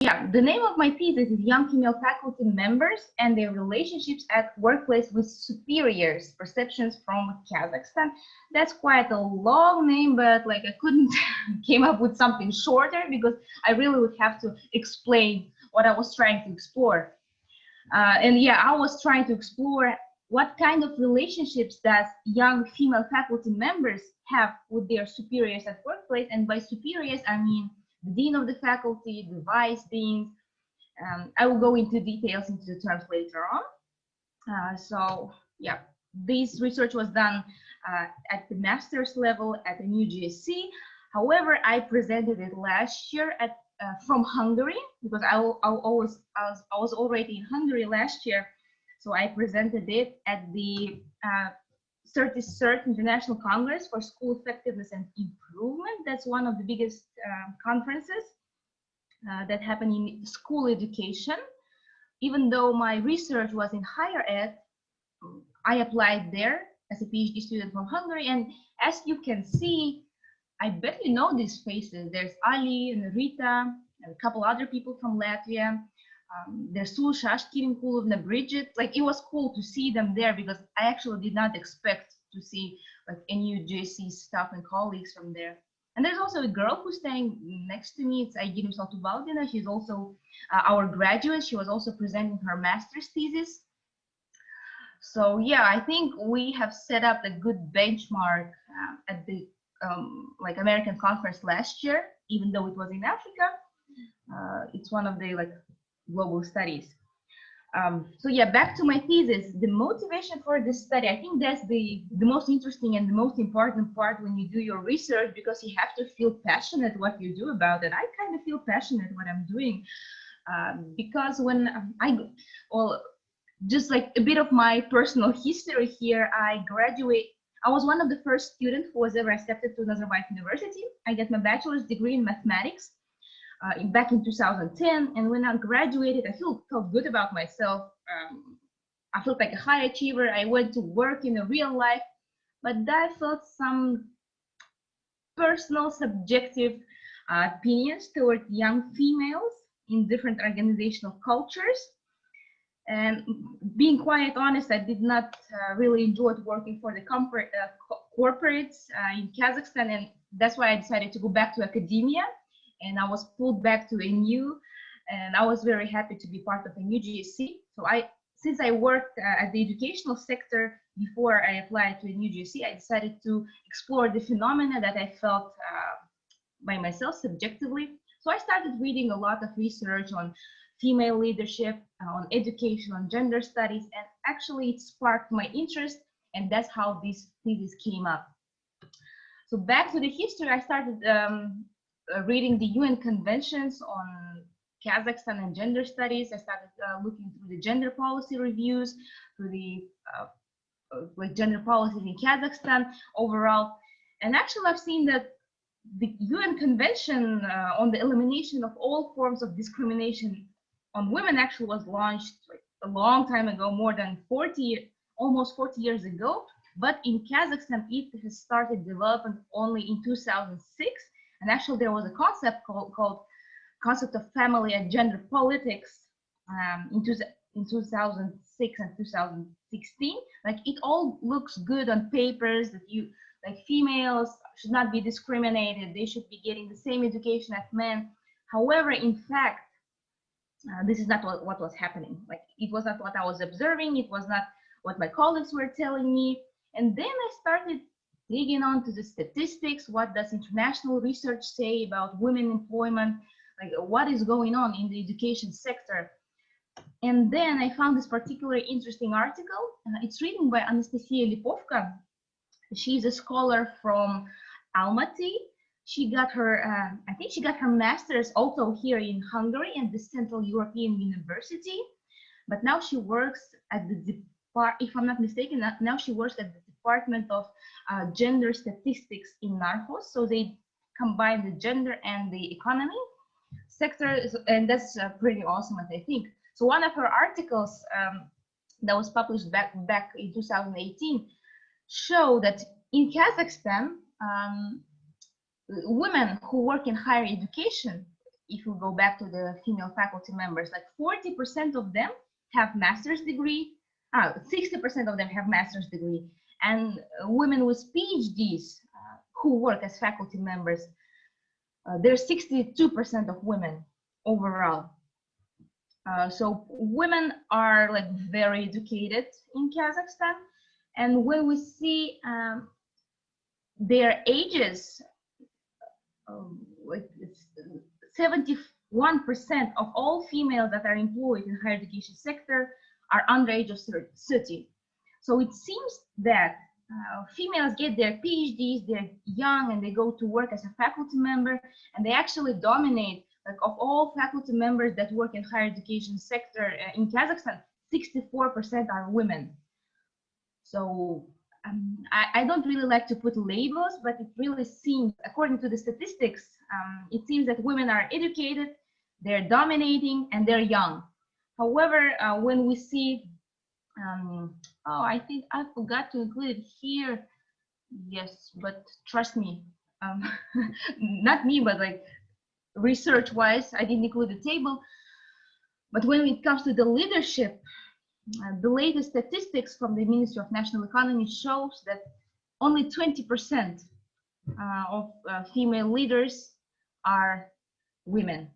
Yeah, the name of my thesis is Young Female Faculty Members and Their Relationships at Workplace with Superiors, Perceptions from Kazakhstan. That's quite a long name, but like I couldn't came up with something shorter because I really would have to explain what I was trying to explore. And yeah, I was trying to explore what kind of relationships does young female faculty members have with their superiors at workplace. And by superiors, I mean the dean of the faculty, the vice deans. I will go into details into the terms later on. So yeah, this research was done at the master's level at the new GSC. However, I presented it last year at from Hungary because I was already in Hungary last year, so I presented it at the 33rd International Congress for School Effectiveness and Improvement. That's one of the biggest conferences that happen in school education. Even though my research was in higher ed, I applied there as a PhD student from Hungary, and as you can see, I bet you know these faces. There's Ali and Rita, and a couple other people from Latvia. There's Susha, Ashkirinkulovna, Bridget. Like, it was cool to see them there because I actually did not expect to see like any GSC staff and colleagues from there. And there's also a girl who's standing next to me. It's Aygin Saltubaldina. She's also our graduate. She was also presenting her master's thesis. So yeah, I think we have set up a good benchmark at the like American conference last year, even though it was in Africa. It's one of the like global studies. So yeah, back to my thesis. The motivation for this study, I think that's the most interesting and the most important part when you do your research, because you have to feel passionate what you do about it. I kind of feel passionate what I'm doing because when well, just like a bit of my personal history here, I was one of the first students who was ever accepted to Nazarbayev University. I got my bachelor's degree in mathematics back in 2010, and when I graduated, I felt good about myself. I felt like a high achiever. I went to work in the real life, but I felt some personal, subjective opinions toward young females in different organizational cultures. And being quite honest, I did not really enjoy working for the corporates in Kazakhstan, and that's why I decided to go back to academia. And I was pulled back to NU, and I was very happy to be part of a new GSC. So since I worked at the educational sector before I applied to a new GSC, I decided to explore the phenomena that I felt by myself subjectively. So I started reading a lot of research on female leadership, on education, on gender studies, and actually it sparked my interest, and that's how this thesis came up. So back to the history, I started reading the UN conventions on Kazakhstan and gender studies. I started looking through the gender policy reviews, through the like gender policies in Kazakhstan overall, and actually I've seen that the UN Convention on the elimination of all forms of discrimination on women actually was launched like a long time ago, more than almost 40 years ago. But in Kazakhstan, it has started developing only in 2006. And actually, there was a concept called concept of family and gender politics in 2006 and 2016. Like, it all looks good on papers that females should not be discriminated. They should be getting the same education as men. However, in fact, this is not what was happening. Like, it was not what I was observing. It was not what my colleagues were telling me. And then I started digging onto the statistics. What does international research say about women employment? Like, what is going on in the education sector? And then I found this particularly interesting article. It's written by Anastasia Lipovka. She's a scholar from Almaty. She got her, I think she got her master's also here in Hungary at the Central European University. But now she works at the if I'm not mistaken, now she works at the Department of Gender Statistics in Narcos. So they combine the gender and the economy sector, and that's pretty awesome, I think. So one of her articles that was published back in 2018 show that in Kazakhstan, women who work in higher education, if you go back to the female faculty members, like 40% of them have master's degree, 60% of them have master's degree, and women with PhDs who work as faculty members, there's 62% of women overall. So women are like very educated in Kazakhstan, and when we see their ages, like 71% of all females that are employed in higher education sector are under age of 30. So it seems that females get their PhDs, they're young, and they go to work as a faculty member, and they actually dominate. Like of all faculty members that work in higher education sector in Kazakhstan, 64% are women. So I don't really like to put labels, but it really seems, according to the statistics, it seems that women are educated, they're dominating, and they're young. However, when we see, oh, I think I forgot to include it here. Yes, but trust me, not me, but like research-wise, I didn't include the table. But when it comes to the leadership, the latest statistics from the Ministry of National Economy shows that only 20% of female leaders are women.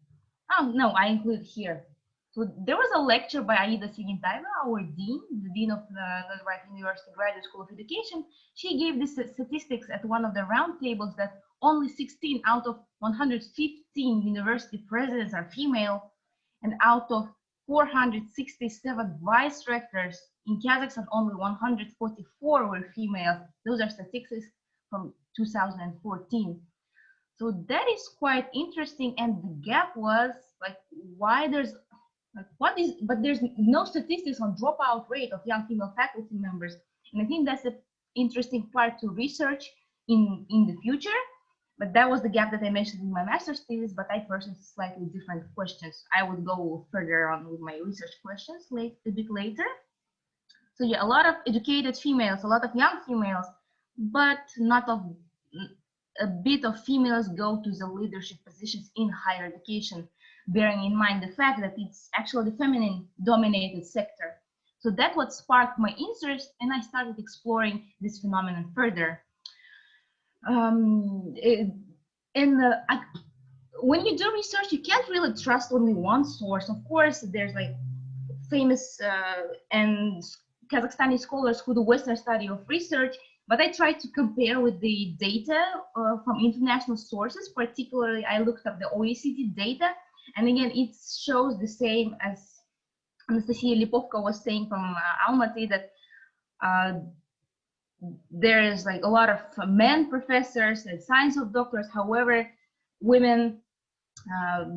Oh, no, I include here. So there was a lecture by Aida Sigintayeva, our dean, the dean of the Nazarbayev University Graduate School of Education. She gave this statistics at one of the roundtables that only 16 out of 115 university presidents are female, and out of 467 vice rectors in Kazakhstan, only 144 were female. Those are statistics from 2014. So that is quite interesting. And the gap was like, why there's like, what is, but there's no statistics on dropout rate of young female faculty members. And I think that's the interesting part to research in the future. But that was the gap that I mentioned in my master's thesis, but I personally slightly different questions. I would go further on with my research questions a bit later. So yeah, a lot of educated females, a lot of young females, but not of a bit of females go to the leadership positions in higher education, bearing in mind the fact that it's actually the feminine dominated sector. So that's what sparked my interest, and I started exploring this phenomenon further. When you do research, you can't really trust only one source. Of course, there's like famous and Kazakhstani scholars who do Western study of research, but I tried to compare with the data from international sources. Particularly, I looked up the OECD data, and again, it shows the same as Anastasia Lipovka was saying from Almaty, that there is like a lot of men professors and science of doctors. However, women,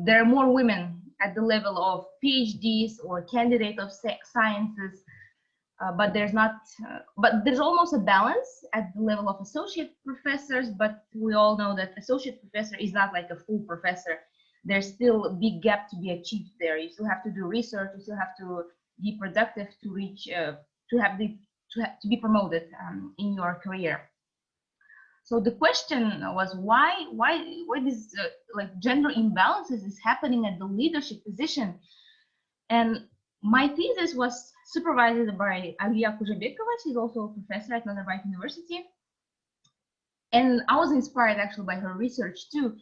there are more women at the level of PhDs or candidate of sciences, but there's not, but there's almost a balance at the level of associate professors. But we all know that associate professor is not like a full professor. There's still a big gap to be achieved there. You still have to do research. You still have to be productive to reach, to be promoted in your career. So the question was why this like gender imbalances is happening at the leadership position. And my thesis was supervised by Aliya Kuzhabekova. She's also a professor at Nazarbayev University, and I was inspired actually by her research too.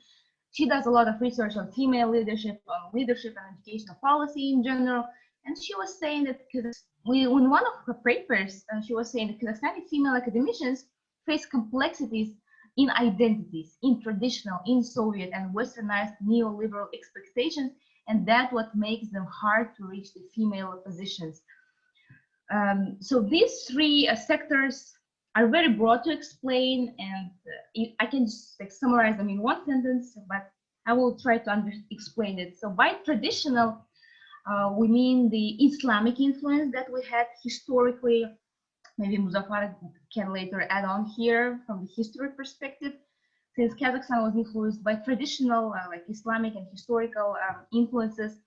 She does a lot of research on female leadership, on leadership and educational policy in general. And she was saying that in one of her papers, she was saying that Kazakhstani female academicians face complexities in identities, in traditional, in Soviet and Westernized neoliberal expectations, and that's what makes them hard to reach the female positions. So these three sectors are very broad to explain, and I can just like summarize them in one sentence, but I will try to explain it. So by traditional, we mean the Islamic influence that we had historically. Maybe Muzaffar can later add on here from the history perspective. Since Kazakhstan was influenced by traditional like Islamic and historical influences,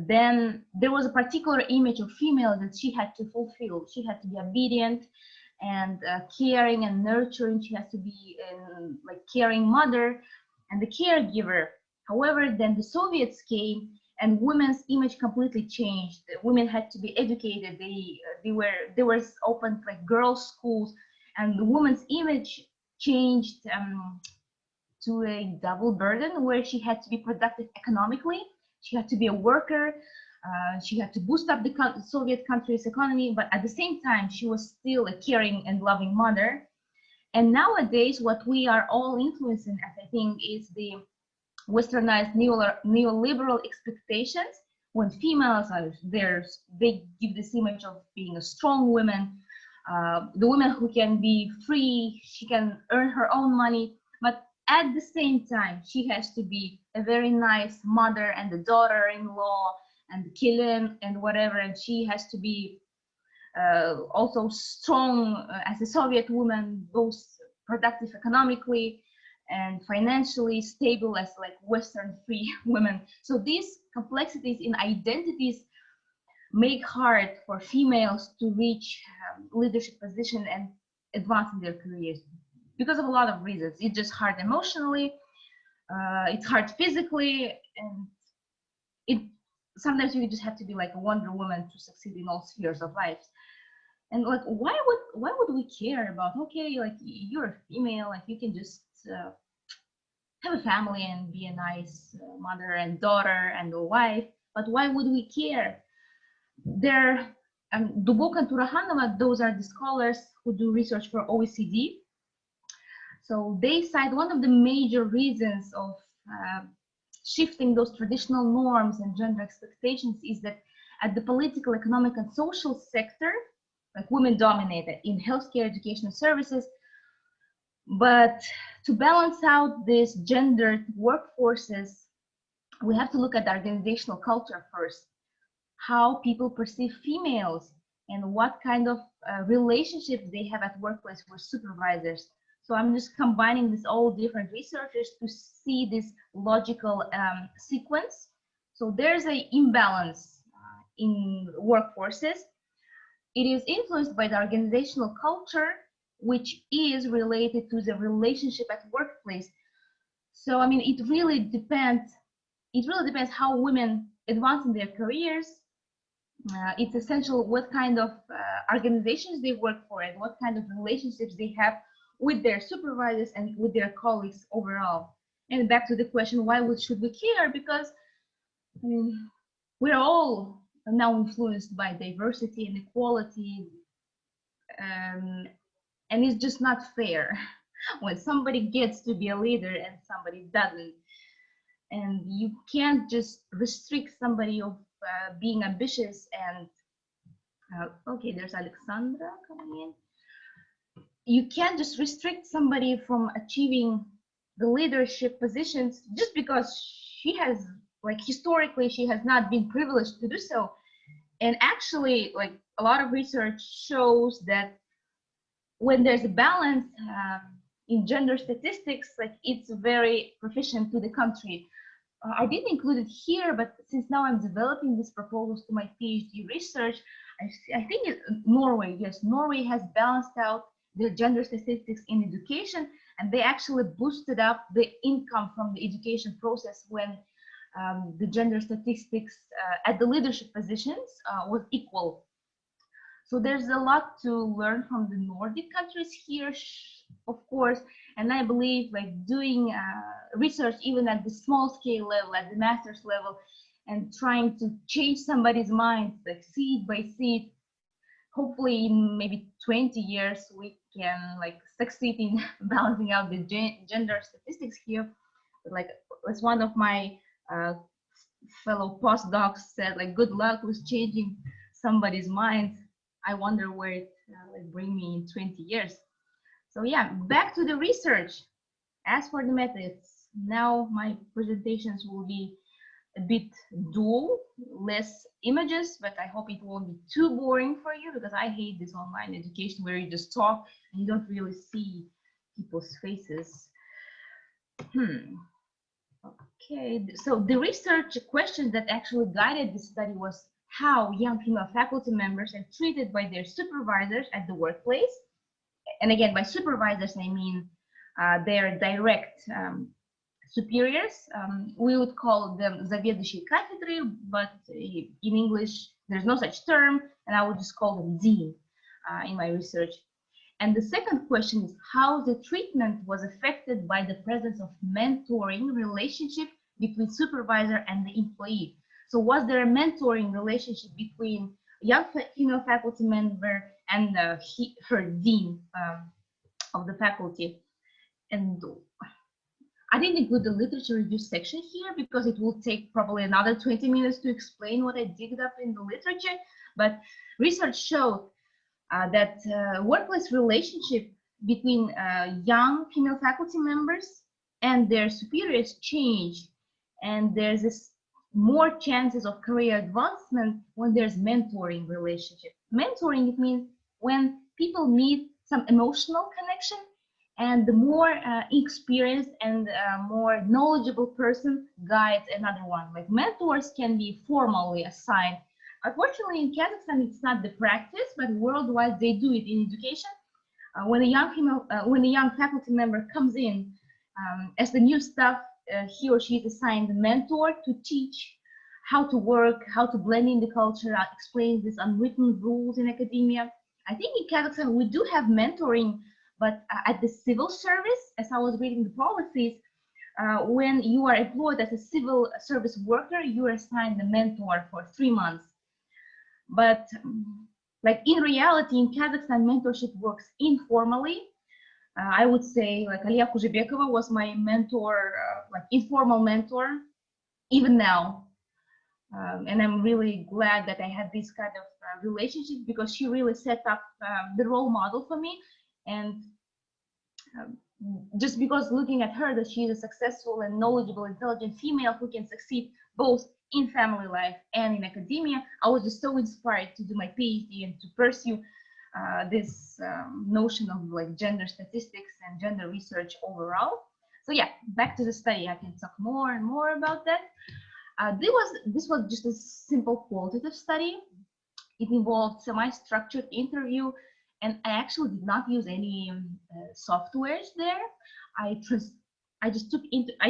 then there was a particular image of female that she had to fulfill. She had to be obedient and caring and nurturing. She has to be like caring mother and the caregiver However, then the Soviets came and women's image completely changed. Women had to be educated. There was opened like girls' schools, and the woman's image changed to a double burden where she had to be productive economically. She had to be a worker. She had to boost up the Soviet country's economy, but at the same time, she was still a caring and loving mother. And nowadays, what we are all influencing, as I think, is the westernized neoliberal expectations. When females are there, they give this image of being a strong woman, the woman who can be free, she can earn her own money, but at the same time, she has to be a very nice mother and a daughter-in-law and killing and whatever, and she has to be also strong as a Soviet woman, both productive economically and financially stable as like Western free women. So these complexities in identities make hard for females to reach leadership position and advance in their careers because of a lot of reasons. It's just hard emotionally, it's hard physically, and sometimes you just have to be like a Wonder Woman to succeed in all spheres of life. And like, why would we care about, okay, like you're a female, like you can just have a family and be a nice mother and daughter and a wife, but why would we care? There, Dubok and Turahanova, those are the scholars who do research for OECD. So they cite one of the major reasons of shifting those traditional norms and gender expectations is that at the political, economic, and social sector, like women dominated in healthcare, education, and services. But to balance out these gendered workforces, we have to look at the organizational culture first, how people perceive females and what kind of relationships they have at workplace with supervisors. So I'm just combining this all different researchers to see this logical sequence. So there's an imbalance in workforces. It is influenced by the organizational culture, which is related to the relationship at workplace. So, I mean, it really depends how women advance in their careers. It's essential what kind of organizations they work for and what kind of relationships they have with their supervisors and with their colleagues overall. And back to the question, why should we care? Because I mean, we're all now influenced by diversity and equality, and it's just not fair when somebody gets to be a leader and somebody doesn't. And you can't just restrict somebody of being ambitious and okay, there's Alexandra coming in. You can't just restrict somebody from achieving the leadership positions just because she has, like, historically she has not been privileged to do so. And actually, like, a lot of research shows that when there's a balance in gender statistics, like, it's very proficient to the country. I didn't include it here, but since now I'm developing these proposals to my PhD research, I think Norway, yes, Norway has balanced out the gender statistics in education, and they actually boosted up the income from the education process when the gender statistics at the leadership positions was equal. So there's a lot to learn from the Nordic countries here, of course, and I believe, like, doing research even at the small scale level, at the master's level, and trying to change somebody's mind, like seed by seed, hopefully in maybe 20 years we can, like, succeed in balancing out the gender statistics here. Like, as one of my fellow postdocs said, like, good luck with changing somebody's mind. I wonder where it will bring me in 20 years. So yeah, back to the research. As for the methods, now my presentations will be a bit dual, less images, but I hope it won't be too boring for you, because I hate this online education where you just talk and you don't really see people's faces. Okay, so the research question that actually guided the study was how young female faculty members are treated by their supervisors at the workplace. And again, by supervisors, I mean their direct superiors. We would call them заведующие кафедры, but in English there's no such term, and I would just call them dean in my research. And the second question is how the treatment was affected by the presence of mentoring relationship between supervisor and the employee. So was there a mentoring relationship between young female faculty member and her dean of the faculty? And I didn't include the literature review section here because it will take probably another 20 minutes to explain what I digged up in the literature, but research showed that workplace relationship between young female faculty members and their superiors change, and there's this more chances of career advancement when there's mentoring relationship. Mentoring, it means when people meet some emotional connection, and the more experienced and more knowledgeable person guides another one. Like mentors can be formally assigned. Unfortunately, in Kazakhstan, it's not the practice, but worldwide they do it in education. When a young faculty member comes in as the new staff, he or she is assigned a mentor to teach how to work, how to blend in the culture, explain these unwritten rules in academia. I think in Kazakhstan we do have mentoring, but at the civil service, as I was reading the policies, when you are employed as a civil service worker, you are assigned a mentor for 3 months. But like in reality, in Kazakhstan, mentorship works informally. I would say like Aliya Kuzhebekova was my mentor, like informal mentor, even now. And I'm really glad that I had this kind of relationship because she really set up the role model for me. And just because looking at her that she's a successful and knowledgeable, intelligent female who can succeed both in family life and in academia, I was just so inspired to do my PhD and to pursue this notion of like gender statistics and gender research overall. So yeah, back to the study. I can talk more and more about that. This was just a simple qualitative study. It involved semi-structured interview, and I actually did not use any softwares there. I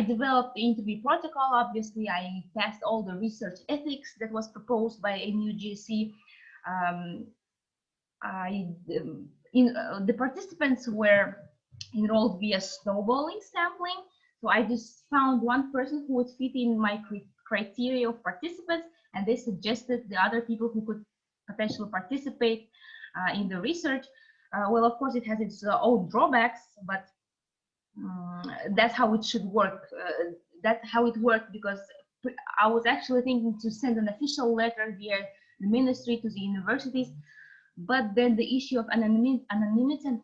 developed the interview protocol. Obviously, I passed all the research ethics that was proposed by NU GSE. The participants were enrolled via snowballing sampling. So I just found one person who would fit in my criteria of participants, and they suggested the other people who could potentially participate in the research. Well, of course, it has its own drawbacks, but that's how it should work. That's how it worked, because I was actually thinking to send an official letter via the ministry to the universities, but then the issue of anonymity and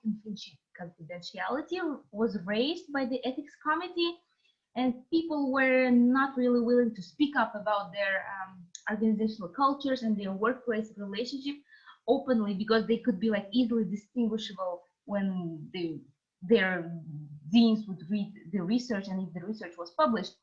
confidentiality was raised by the ethics committee, and people were not really willing to speak up about their organizational cultures and their workplace relationship openly, because they could be like easily distinguishable when their deans would read the research and if the research was published.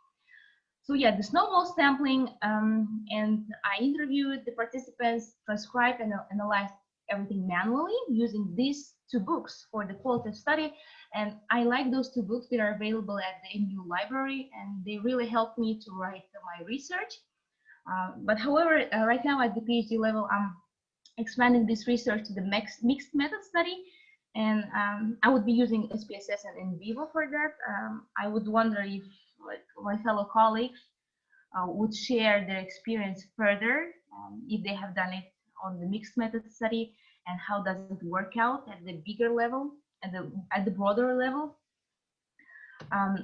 So yeah, the snowball sampling, and I interviewed the participants, transcribed and analyzed everything manually using these 2 books for the qualitative study. And I like those 2 books. They are available at the NU library, and they really helped me to write my research. But however, right now at the PhD level, I'm expanding this research to the mixed method study, and I would be using SPSS and in vivo for that. I would wonder if like my fellow colleagues would share their experience further, if they have done it on the mixed method study, and how does it work out at the bigger level, at the broader level.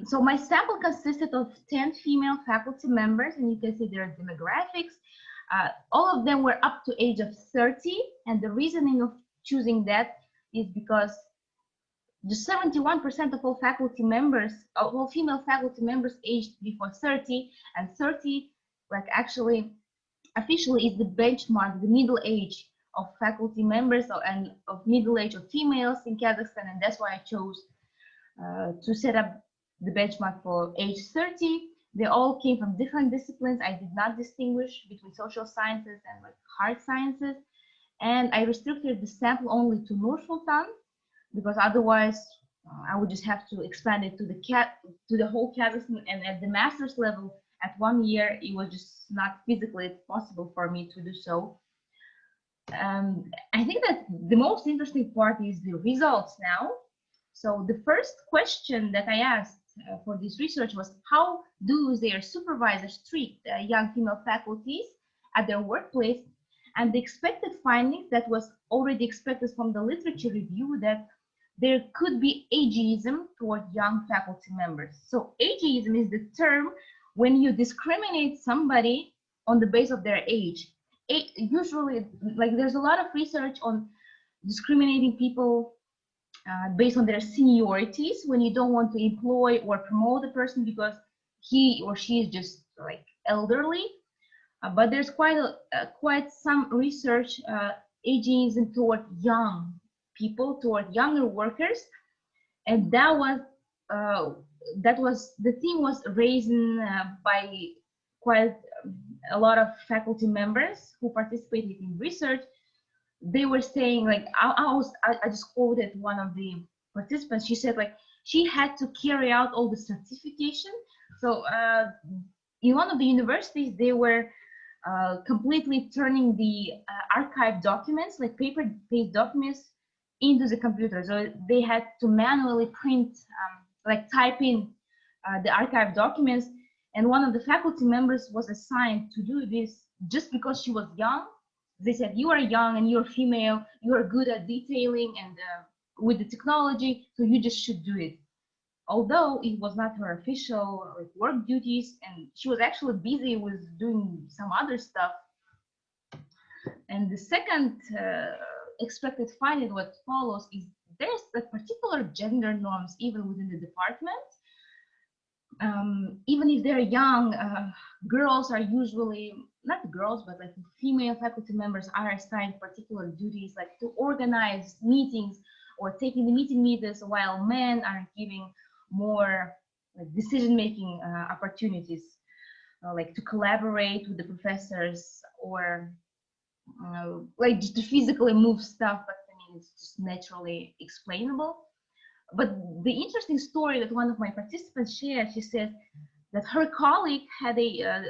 So my sample consisted of 10 female faculty members, and you can see their demographics. All of them were up to age of 30, and the reasoning of choosing that is because just 71% of all faculty members, all female faculty members aged before 30, and 30, like actually officially is the benchmark, the middle age of faculty members and of middle age of females in Kazakhstan, and that's why I chose to set up the benchmark for age 30. They all came from different disciplines. I did not distinguish between social sciences and like hard sciences, and I restricted the sample only to Nur Sultan, because otherwise I would just have to expand it to the whole Kazakhstan, and at the master's level, at 1 year, it was just not physically possible for me to do so. I think that the most interesting part is the results now. So the first question that I asked for this research was, how do their supervisors treat young female faculties at their workplace? And the expected findings that was already expected from the literature review, that there could be ageism toward young faculty members. So ageism is the term when you discriminate somebody on the basis of their age. Usually, like, there's a lot of research on discriminating people based on their seniorities, when you don't want to employ or promote a person because he or she is just like elderly. But there's quite some research ageism toward young people, toward younger workers, and that was the theme was raised by quite a lot of faculty members who participated in research. They were saying, like, I just quoted one of the participants. She said, like, she had to carry out all the certification. So in one of the universities, they were completely turning the archive documents, like paper-based documents, into the computer. So they had to manually print, like type in the archive documents. And one of the faculty members was assigned to do this just because she was young. They said, you are young and you're female, you are good at detailing and with the technology, so you just should do it. Although it was not her official work duties, and she was actually busy with doing some other stuff. And the second expected finding, what follows, is there's a particular gender norms even within the department. Even if they're young, girls are usually, not girls, but like female faculty members are assigned particular duties, like to organize meetings or taking the meeting meters, while men are giving more like decision-making opportunities, like to collaborate with the professors, or like just to physically move stuff, but I mean, it's just naturally explainable. But the interesting story that one of my participants shared, she said that her colleague had a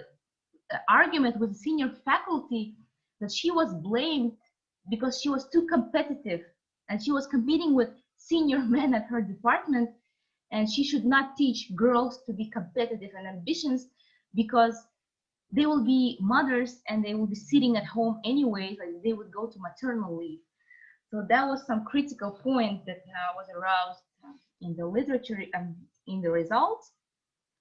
argument with senior faculty, that she was blamed because she was too competitive and she was competing with senior men at her department, and she should not teach girls to be competitive and ambitious because they will be mothers and they will be sitting at home anyway, like they would go to maternal leave. So that was some critical point that was aroused in the literature and in the results.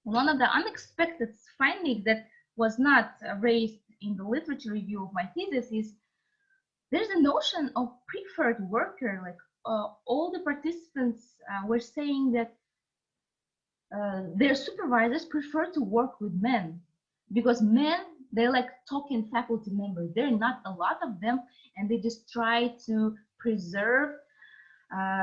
One of the unexpected findings that was not raised in the literature review of my thesis is there's a notion of preferred worker. Like all the participants were saying that their supervisors prefer to work with men, because men, they're like talking faculty members. There are not a lot of them, and they just try to preserve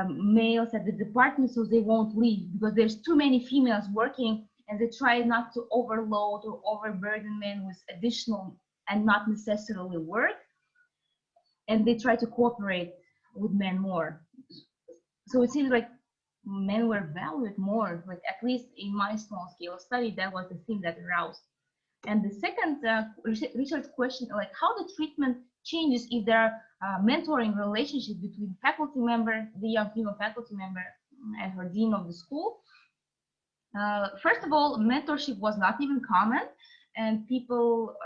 males at the department so they won't leave, because there's too many females working, and they try not to overload or overburden men with additional and not necessarily work, and they try to cooperate with men more. So it seems like men were valued more, like at least in my small scale study, that was the thing that aroused. And the second research question, like how the treatment changes if there are mentoring relationship between faculty member, the young female faculty member, and her dean of the school. First of all, mentorship was not even common, and people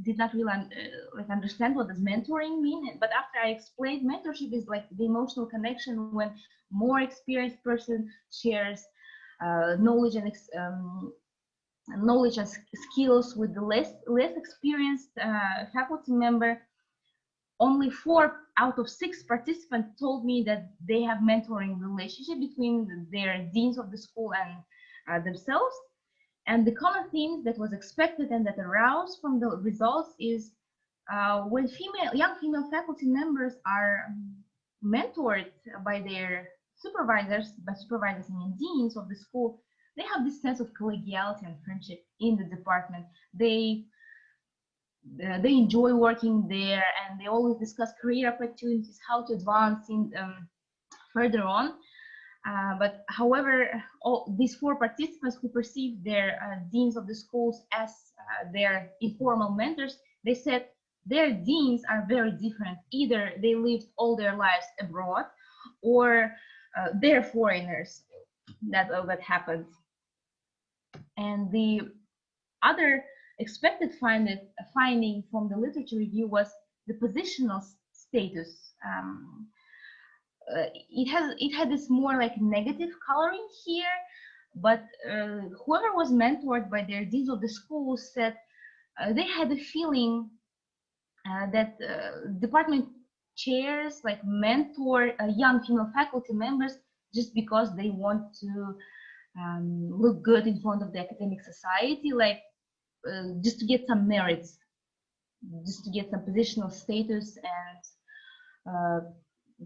did not really like understand what does mentoring mean. But after I explained, mentorship is like the emotional connection when more experienced person shares knowledge and skills with the less experienced faculty member. Only 4 out of 6 participants told me that they have mentoring relationship between their deans of the school and themselves. And the common themes that was expected and that aroused from the results is when young female faculty members are mentored by their supervisors, and deans of the school, they have this sense of collegiality and friendship in the department. They enjoy working there, and they always discuss career opportunities, how to advance in further on. But however, all these 4 participants who perceived their deans of the schools as their informal mentors, they said their deans are very different. Either they lived all their lives abroad, or they're foreigners. That's all that happened. And the other expected finding from the literature review was the positional status. It had this more like negative coloring here, but whoever was mentored by their deans of the school said they had a feeling that department chairs like mentor young female faculty members just because they want to look good in front of the academic society, like just to get some merits, just to get some positional status, and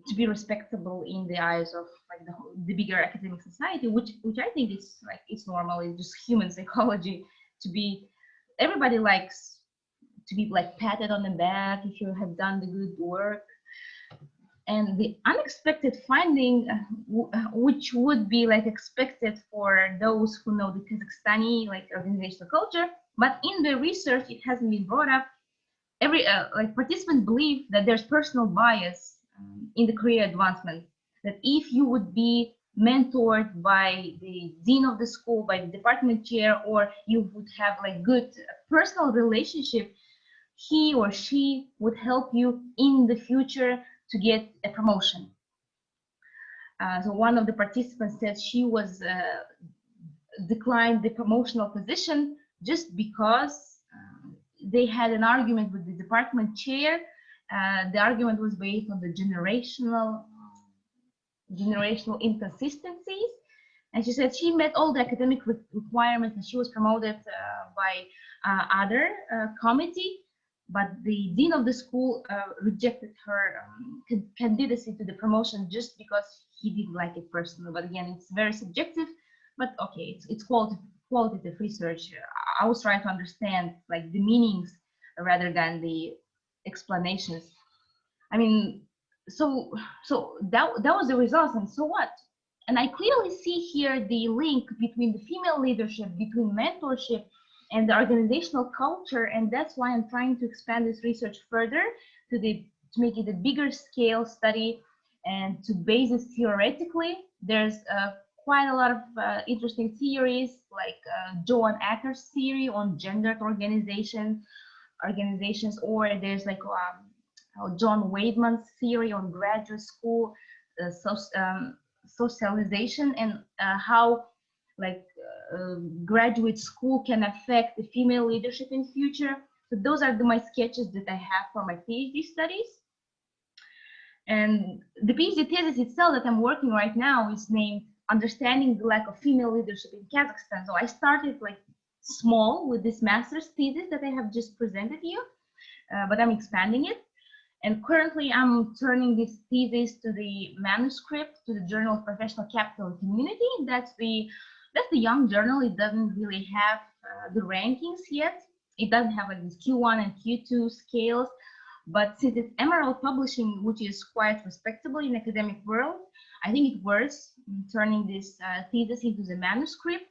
to be respectable in the eyes of like the bigger academic society, which I think is like it's normal. It's just human psychology to be. Everybody likes to be like patted on the back if you have done the good work. And the unexpected finding, which would be like expected for those who know the Kazakhstani like organizational culture, but in the research it hasn't been brought up. Every like participants believe that there's personal bias in the career advancement. That if you would be mentored by the dean of the school, by the department chair, or you would have like good personal relationship, he or she would help you in the future to get a promotion. So one of the participants said she was declined the promotional position just because they had an argument with the department chair. The argument was based on the generational inconsistencies, and she said she met all the academic requirements and she was promoted by other committee, but the dean of the school rejected her candidacy to the promotion just because he didn't like it personally. But again, it's very subjective, but okay, it's qualitative research. I was trying to understand like the meanings rather than the explanations. I mean, so that was the result, and so what? And I clearly see here the link between the female leadership, between mentorship and the organizational culture, and that's why I'm trying to expand this research further to make it a bigger scale study and to base it theoretically. There's quite a lot of interesting theories, like Joan Acker's theory on gendered organizations, or there's like John Weidman's theory on graduate school socialization, and how like graduate school can affect the female leadership in future. So those are my sketches that I have for my PhD studies. And the PhD thesis itself that I'm working right now is named Understanding the Lack of Female Leadership in Kazakhstan. So I started like small with this master's thesis that I have just presented you, but I'm expanding it. And currently I'm turning this thesis to the manuscript, to the Journal of Professional Capital and Community. That's the young journal. It doesn't really have the rankings yet. It doesn't have like this Q1 and Q2 scales, but since it's Emerald Publishing, which is quite respectable in the academic world, I think it works turning this thesis into the manuscript.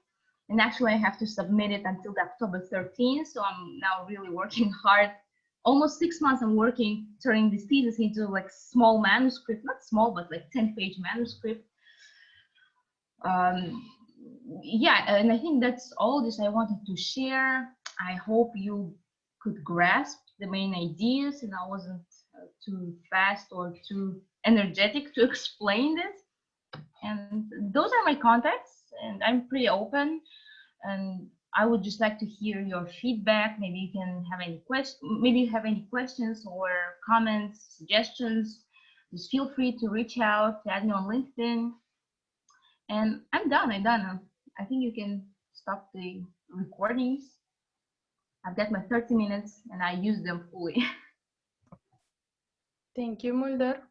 And actually I have to submit it until October 13th. So I'm now really working hard. Almost 6 months I'm working, turning this thesis into like small manuscript, not small, but like 10-page manuscript. Yeah, and I think that's all this I wanted to share. I hope you could grasp the main ideas and I wasn't too fast or too energetic to explain this. And those are my contacts, and I'm pretty open, and I would just like to hear your feedback. Maybe you can have any questions or comments, suggestions. Just feel free to reach out, to add me on LinkedIn. And I'm done. I think you can stop the recordings. I've got my 30 minutes and I use them fully. Thank you, Moldir.